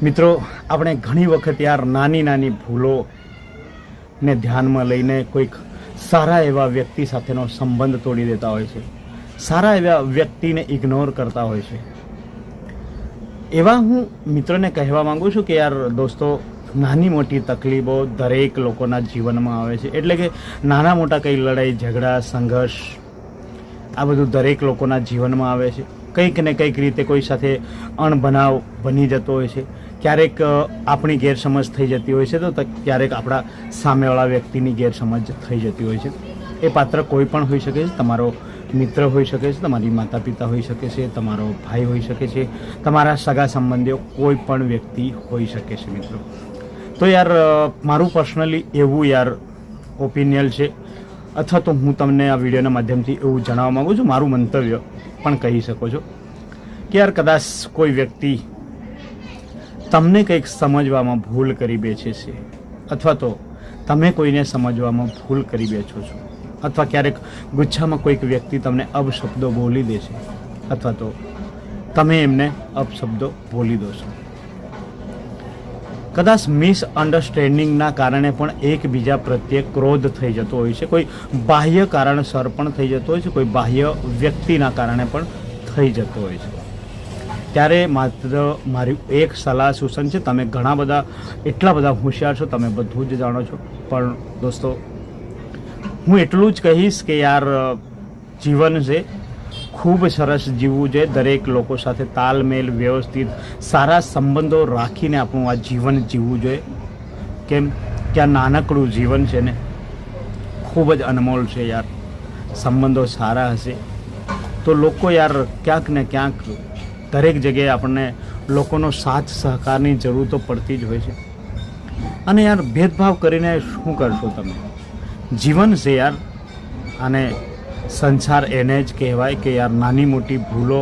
મિત્રો, આપણે ઘણી વખત યાર નાની નાની ભૂલોને ધ્યાનમાં લઈને કોઈક સારા એવા વ્યક્તિ સાથેનો સંબંધ તોડી દેતા હોય છે, સારા એવા વ્યક્તિને ઇગ્નોર કરતા હોય છે. એવા હું મિત્રોને કહેવા માંગુ છું કે યાર દોસ્તો, નાની મોટી તકલીફો દરેક લોકોના જીવનમાં આવે છે. એટલે કે નાના મોટા કંઈ લડાઈ ઝઘડા સંઘર્ષ આ બધું દરેક લોકોના જીવનમાં આવે છે. કંઈક ને કંઈક રીતે કોઈ સાથે અણબનાવ બની જતો હોય છે. ક્યારેક આપણી ગેરસમજ થઈ જતી હોય છે, તો ક્યારેક આપણા સામેવાળા વ્યક્તિની ગેરસમજ થઈ જતી હોય છે. એ પાત્ર કોઈ પણ હોઈ શકે છે. તમારો મિત્ર હોઈ શકે છે, તમારી માતા પિતા હોઈ શકે છે, તમારો ભાઈ હોઈ શકે છે, તમારા સગા સંબંધીઓ, કોઈ પણ વ્યક્તિ હોઈ શકે છે. મિત્રો, તો યાર મારું પર્સનલી એવું યાર ઓપિનિયન છે, અથવા તો હું તમને આ વિડીયોના માધ્યમથી એવું જણાવવા માગું છું, મારું મંતવ્ય પણ કહી શકો છો કે યાર કદાચ કોઈ વ્યક્તિ તમને કંઈક સમજવામાં ભૂલ કરી બેસે છે, અથવા તો તમે કોઈને સમજવામાં ભૂલ કરી બેઠો છો, અથવા ક્યારેક ગુચ્છામાં કોઈક વ્યક્તિ તમને અપશબ્દો બોલી દે છે, અથવા તો તમે એમને અપશબ્દો બોલી દો છો. કદાચ મિસઅન્ડરસ્ટેન્ડિંગના કારણે પણ એકબીજા પ્રત્યે ક્રોધ થઈ જતો હોય છે. કોઈ બાહ્ય કારણસર પણ થઈ જતો હોય છે, કોઈ બાહ્ય વ્યક્તિના કારણે પણ થઈ જતો હોય છે. ત્યારે માત્ર મારી એક સલાહ સૂચન છે, તમે ઘણા બધા એટલા બધા હોશિયાર છો, તમે બધું જ જાણો છો, પણ દોસ્તો હું એટલું જ કહીશ કે યાર જીવન છે ખૂબ સરસ જીવવું જોઈએ. દરેક લોકો સાથે તાલમેલ વ્યવસ્થિત સારા સંબંધો રાખીને આપણું આ જીવન જીવવું જોઈએ. કેમ કે આ નાનકડું જીવન છે ને ખૂબ જ અનમોલ છે યાર. સંબંધો સારા હશે તો લોકો યાર ક્યાંક ને ક્યાંક દરેક જગ્યાએ આપણને લોકોનો સાથ સહકારની જરૂર તો પડતી જ હોય છે. અને યાર ભેદભાવ કરીને શું કરશો તમે? જીવન છે યાર. અને સંસાર એને જ કહેવાય કે યાર નાની મોટી ભૂલો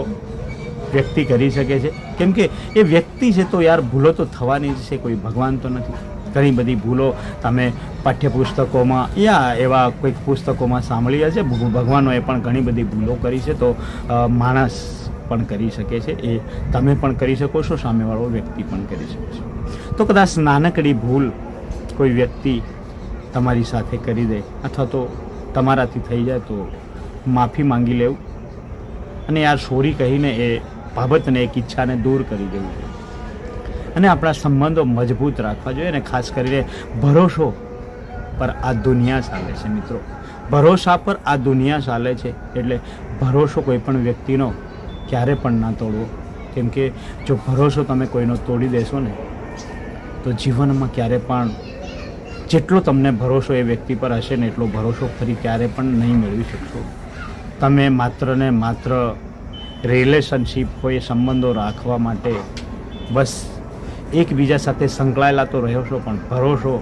વ્યક્તિ કરી શકે છે. કેમ કે એ વ્યક્તિ છે તો યાર ભૂલો તો થવાની જ છે, કોઈ ભગવાન તો નથી. ઘણી બધી ભૂલો તમે પાઠ્યપુસ્તકોમાં યા એવા કોઈક પુસ્તકોમાં સાંભળી હશે. ભગવાનોએ પણ ઘણી બધી ભૂલો કરી છે, તો માણસ પણ કરી શકે છે. એ તમે પણ કરી શકો છો, સામેવાળો વ્યક્તિ પણ કરી શકે છે. તો કદાચ નાનકડી ભૂલ કોઈ વ્યક્તિ તમારી સાથે કરી દે, અથવા તો તમારાથી થઈ જાય, તો માફી માંગી લેવું અને યાર સોરી કહીને એ બાબતને એક ઈચ્છાને દૂર કરી દેવું જોઈએ. અને આપણા સંબંધો મજબૂત રાખવા જોઈએ. અને ખાસ કરીને ભરોસો પર આ દુનિયા ચાલે છે મિત્રો. ભરોસા પર આ દુનિયા ચાલે છે. એટલે ભરોસો કોઈ પણ વ્યક્તિનો ક્યારે પણ ના તોડવો. કેમ કે જો ભરોસો તમે કોઈનો તોડી દેશો ને, તો જીવનમાં ક્યારે પણ જેટલો તમને ભરોસો એ વ્યક્તિ પર હશે ને, એટલો ભરોસો ફરી ક્યારે પણ નહીં મેળવી શકશો. તમે માત્ર ને માત્ર રિલેશનશીપ હોય, સંબંધો રાખવા માટે બસ એકબીજા સાથે સંકળાયેલા તો રહ્યો છો, પણ ભરોસો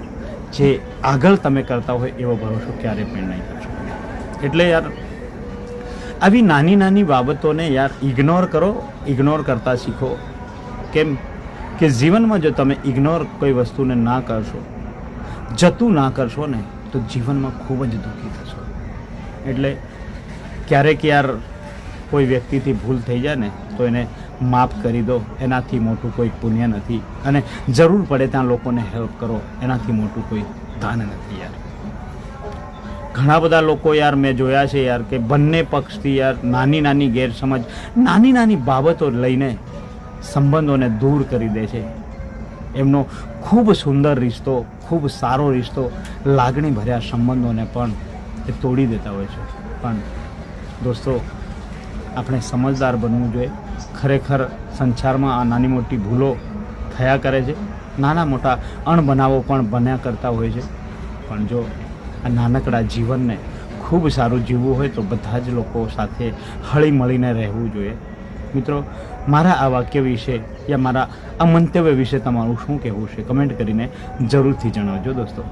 જે આગળ તમે કરતા હોય એવો ભરોસો ક્યારે પણ નહીં કરશો. એટલે યાર આવી નાની નાની બાબતોને યાર ઇગ્નોર કરો, ઇગ્નોર કરતા શીખો. કેમ કે જીવનમાં જો તમે ઇગ્નોર કોઈ વસ્તુને ના કરશો, જતું ના કરશો ને, તો જીવનમાં ખૂબ જ દુઃખી થશો. એટલે ક્યારેક યાર કોઈ વ્યક્તિથી ભૂલ થઈ જાય ને, તો એને માફ કરી દો. એનાથી મોટું કોઈ પુણ્ય નથી. અને જરૂર પડે ત્યાં લોકોને હેલ્પ કરો, એનાથી મોટું કોઈ દાન નથી યાર. ઘણા બધા લોકો યાર મેં જોયા છે યાર કે બંને પક્ષથી યાર નાની નાની ગેરસમજ, નાની નાની બાબતો લઈને સંબંધોને દૂર કરી દે છે. એમનો ખૂબ સુંદર રિશ્તો, ખૂબ સારો રિશ્તો, લાગણી ભર્યા સંબંધોને પણ એ તોડી દેતા હોય છે. પણ દોસ્તો, આપણે સમજદાર બનવું જોઈએ. ખરેખર સંસારમાં આ નાની મોટી ભૂલો થયા કરે છે. નાના મોટા અણબનાવો પણ બન્યા કરતા હોય છે. પણ જો આ નાનકડા જીવનને ખૂબ સારું જીવવું હોય તો બધા જ લોકો સાથે હળી મળીને રહેવું જોઈએ. મિત્રો, મારા આ વાક્ય વિશે યા મારા આ મંતવ્ય વિશે તમારું શું કહેવું છે, કમેન્ટ કરીને જરૂરથી જણાવજો દોસ્તો.